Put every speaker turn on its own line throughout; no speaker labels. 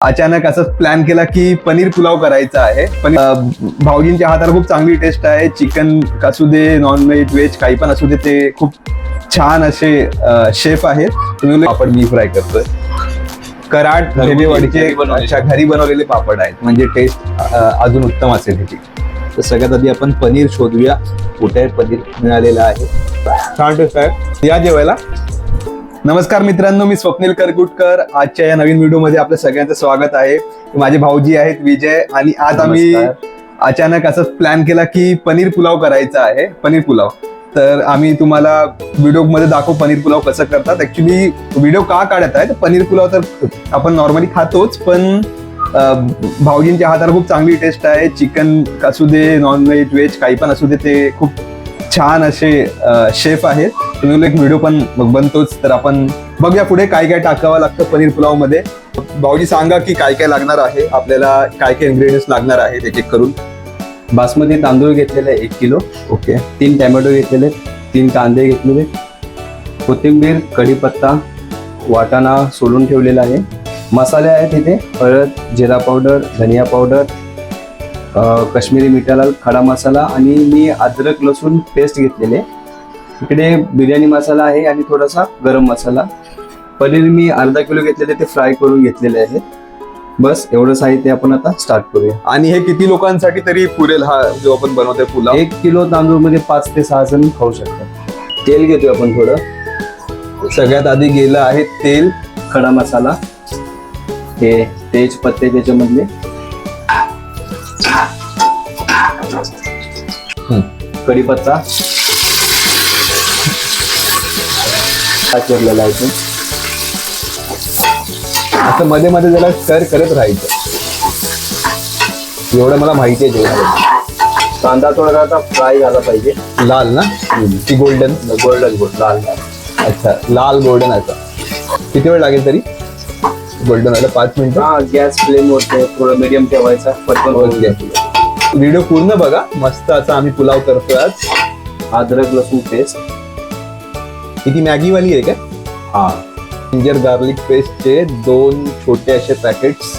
अचानक असं प्लॅन केला की पनीर पुलाव करायचा आहे. भाऊजींच्या हाताला खूप चांगली टेस्ट आहे. चिकन असू दे, नॉन व्हेज काही पण असू दे, ते खूप छान असे शेफ आहेत. तुम्ही पापड मी फ्राय करतोय. कराड ढेबेवाडीचे घरी बनवलेले पापड आहेत, म्हणजे टेस्ट अजून उत्तम असेल ह्याची. तर सगळ्यात आधी आपण पनीर शोधूया. कुठे पनीर मिळालेलं आहे. छान टेस्ट आहे, या जेवायला. नमस्कार मित्रांनो, मी स्वप्नील करकुटकर. आजच्या या नवीन व्हिडिओमध्ये आपल्या सगळ्यांचं स्वागत आहे. माझे भाऊजी आहेत विजय, आणि आज आम्ही अचानक असं प्लॅन केला की पनीर पुलाव करायचा आहे. पनीर पुलाव तर आम्ही तुम्हाला व्हिडिओ मध्ये दाखवू पनीर पुलाव कसं करतात. ऍक्च्युली व्हिडिओ का काढत आहे तर पनीर पुलाव तर आपण नॉर्मली खातोच, पण भाऊजींच्या हाताला खूप चांगली टेस्ट आहे. चिकन असू दे, नॉन व्हेज काही पण असू दे, ते खूप छान असे शेफ आहेत. तुम्ही एक व्हिडिओ पण बनतोच, तर आपण बघूया पुढे काय काय टाकावं लागतं पनीर पुलाव मध्ये. भाऊजी सांगा की काय काय लागणार आहे आपल्याला, काय काय इन्ग्रेडियंट्स लागणार आहेत एक एक करून.
बासमती तांदूळ घेतलेले 1 किलो.
ओके.
3 टॅमॅटो घेतलेले, 3 कांदे घेतलेले, कोथिंबीर, कढीपत्ता, वाटाणा सोलून ठेवलेला आहे. मसाले आहेत इथे हळद, जिरा पावडर, धनिया पावडर, काश्मीरी मिठा लाल, खडा मसाला, आणि मी अद्रक लसूण पेस्ट घेतलेले. इकडे बिर्याणी मसाला आहे आणि थोडासा गरम मसाला. पनीर मी अर्धा किलो घेतलेले, ते फ्राय करून घेतलेले आहे. बस एवढं साहित्य आपण आता स्टार्ट करूया.
आणि हे किती लोकांसाठी तरी पुरेल हा जो आपण बनवतोय पुलाव?
1 किलो तांदूळ मध्ये 5 ते 6 जण खाऊ शकतात. तेल घेतोय आपण थोडं.
सगळ्यात आधी गेलं आहे तेल,
खडा मसाला, हे तेजपत्ते त्याच्यामधले, कढीपत्ता चिरलेला आहे.
असं मध्ये मध्ये जरा स्टर करत राहायचं, एवढं मला माहिती आहे. जेवण
कांदा थोडा आता फ्राय झाला पाहिजे.
लाल ना की गोल्डन?
गोल्डन लाल.
अच्छा, लाल गोल्डन. असं किती वेळ लागेल तरी गोल्डन व्हायला? 5 मिनिटं.
हा, गॅस फ्लेम वरती थोडं मीडियम ठेवायचा. पटकन
व्हिडिओ पूर्ण बघा, मस्त असा आम्ही पुलाव करतोय आज.
अद्रक लसूण पेस्ट,
किती मॅगीवाली आहे काय?
हा.
जिंजर गार्लिक पेस्टचे 2 छोटे असे पॅकेट्स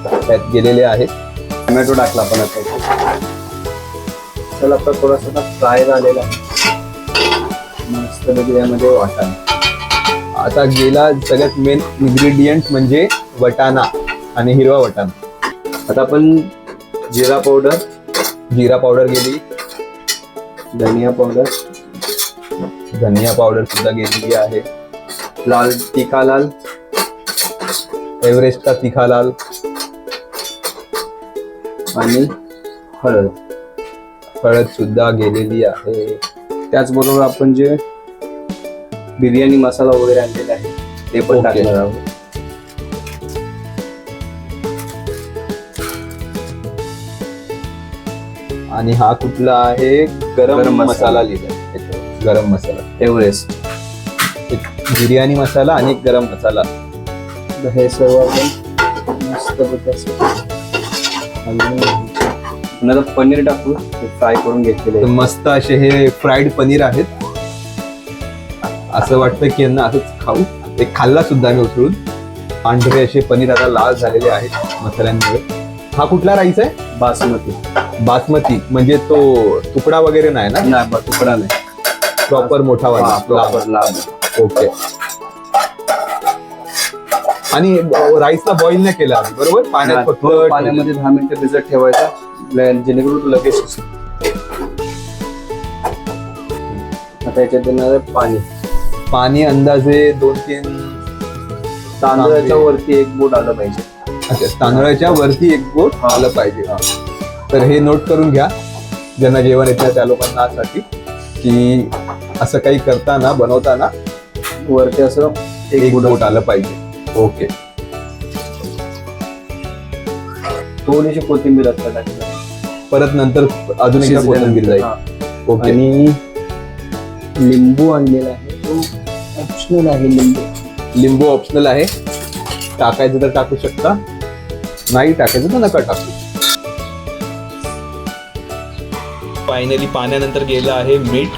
त्यात गेलेले आहेत.
टोमॅटो टाकला आपण आता. चला, आता थोडासा फ्राय झालेला आहे मस्त यामध्ये वाटाणा.
आता गेला सगळ्यात मेन इन्ग्रेडियंट म्हणजे वटाणा आणि हिरवा वटाणा.
आता आपण जिरा पावडर
गेली,
धनिया पावडर
सुद्धा गेलेली आहे.
लाल तिखा लाल,
एव्हरेस्टचा तिखा लाल,
आणि हळद
सुद्धा गेलेली आहे.
त्याचबरोबर आपण जे बिर्याणी मसाला वगैरे आणलेला आहे ते पण टाकणार आहोत.
आणि हा कुठला आहे? गरम मसाला लिहिलाय. गरम मसाला
एव्हरेस्ट,
एक बिर्याणी मसाला आणि एक गरम मसाला.
हे सर्व आपण मस्त आता पनीर टाकू, फ्राय करून घेतलेले.
मस्त असे हे फ्राईड पनीर आहेत. असं वाटतं की यांना असंच खाऊ. एक खाल्ला सुद्धा मी उचलून. पांढरे असे पनीर आता लाल झालेले आहेत मसाल्यांमुळे. हा कुठला राईस आहे? बासमती म्हणजे तो तुकडा वगैरे नाही ना?
नाही, तुकडा नाही,
प्रॉपर मोठा वाला.
प्रॉपर लाल.
ओके. आणि राईसला बॉईल नाही केला बरोबर? पाण्यात फक्त
पाण्यामध्ये 10 मिनिटं भिजत ठेवायचा, जेणेकरून लगेच. आता याच्यात देणार पाणी
अंदाजे 2-3.
तांदळाच्या वरती 1 बोट आलं पाहिजे.
अच्छा, तांदळाच्या वरती 1 बोट आलं पाहिजे. तर हे नोट करून घ्या ज्यांना जेवण येत नाही त्या लोकांसाठी, की असं काही करताना बनवताना
वरती असं
1 बोट आलं पाहिजे. ओके.
थोडीशी कोथिंबीर टाकली,
परत नंतर अजून एकदा कोथिंबीर जाईल. ओके.
आणि लिंबू आणलेला आहे, तो ऑप्शनल आहे.
लिंबू ऑप्शनल आहे. टाकायचं तर टाकू शकता, नाही टाकायचं तर नका टाकू. फायनली पाण्यानंतर गेलं आहे मीठ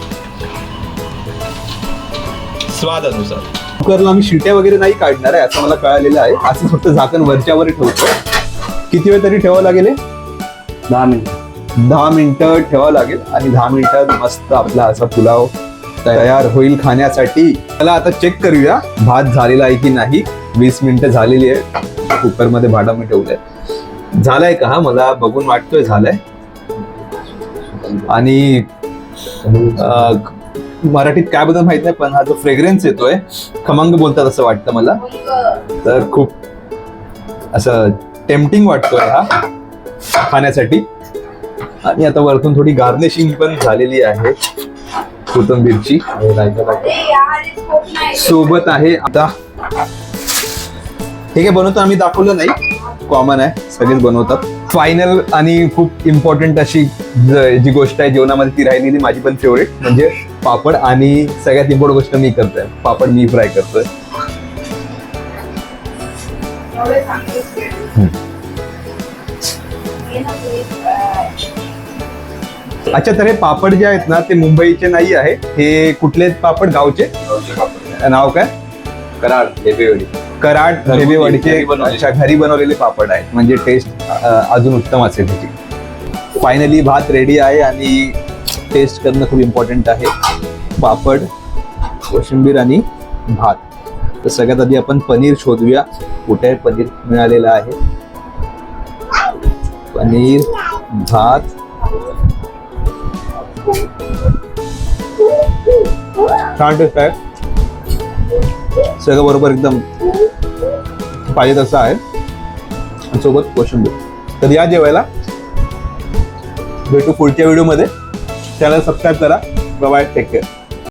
स्वादानुसार. कुकरला आम्ही शिट्या वगैरे नाही काढणार आहे असं मला कळालेलं आहे. असं फक्त झाकण वरच्यावर ठेवतो. किती वेळ तरी ठेवावं लागेल हे?
10 मिनिट.
10 मिनिटं ठेवावं लागेल आणि 10 मिनिटात मस्त आपला असा पुलाव तयार होईल खाण्यासाठी. त्याला आता चेक करूया भात झालेला आहे की नाही. 20 मिनिटं झालेली आहे. कुकरमध्ये भांडा मी ठेवलंय. झालाय का? हा मला बघून वाटतोय झालाय. आणि मराठीत काय बद्दल माहित नाही पण हा जो फ्रेग्रन्स येतोय खमंग बोलतात असं वाटतं मला. तर खूप असं टेम्पटिंग वाटतोय हा खाण्यासाठी. आणि आता वरतून थोडी गार्निशिंग पण झालेली आहे कोथिंबीरची. सोबत आहे आता हे काय बनवतो आम्ही दाखवलं नाही, कॉमन आहे सगळेच बनवतात. फायनल आणि खूप इम्पॉर्टंट अशी जी गोष्ट आहे जेवणामध्ये ती राहिलेली माझी पण फेवरेट म्हणजे पापड. आणि सगळ्यात इम्पॉर्टंट गोष्ट मी करतोय पापड मी फ्राय करतोय. अच्छा तर हे पापड जे आहेत ना ते मुंबईचे नाही आहे. हे कुठले पापड गावचे? नाव काय?
कराड हेवेवाडी.
कराड
घरगुती,
हेवेवाडीचे.
घरी बनवलेले.
अच्छा घरी बनवलेले पापड आहेत म्हणजे टेस्ट अजून उत्तम असेल त्याची. फायनली भात रेडी आहे आणि टेस्ट करणं खूप इम्पॉर्टंट आहे. पापड, कोशिंबीर आणि भात. तर सगळ्यात आधी आपण पनीर शोधूया. कुठे पनीर मिळालेलं आहे? पनीर, भात, छान टेस्ट आहे. सगळं बरोबर एकदम पाहिजे तसं आहे. सोबत कोशिंबीर. तर या जेवायला. भेटू पुढच्या व्हिडिओमध्ये. चॅनल सबस्क्राईब करा. Bye bye. Take care.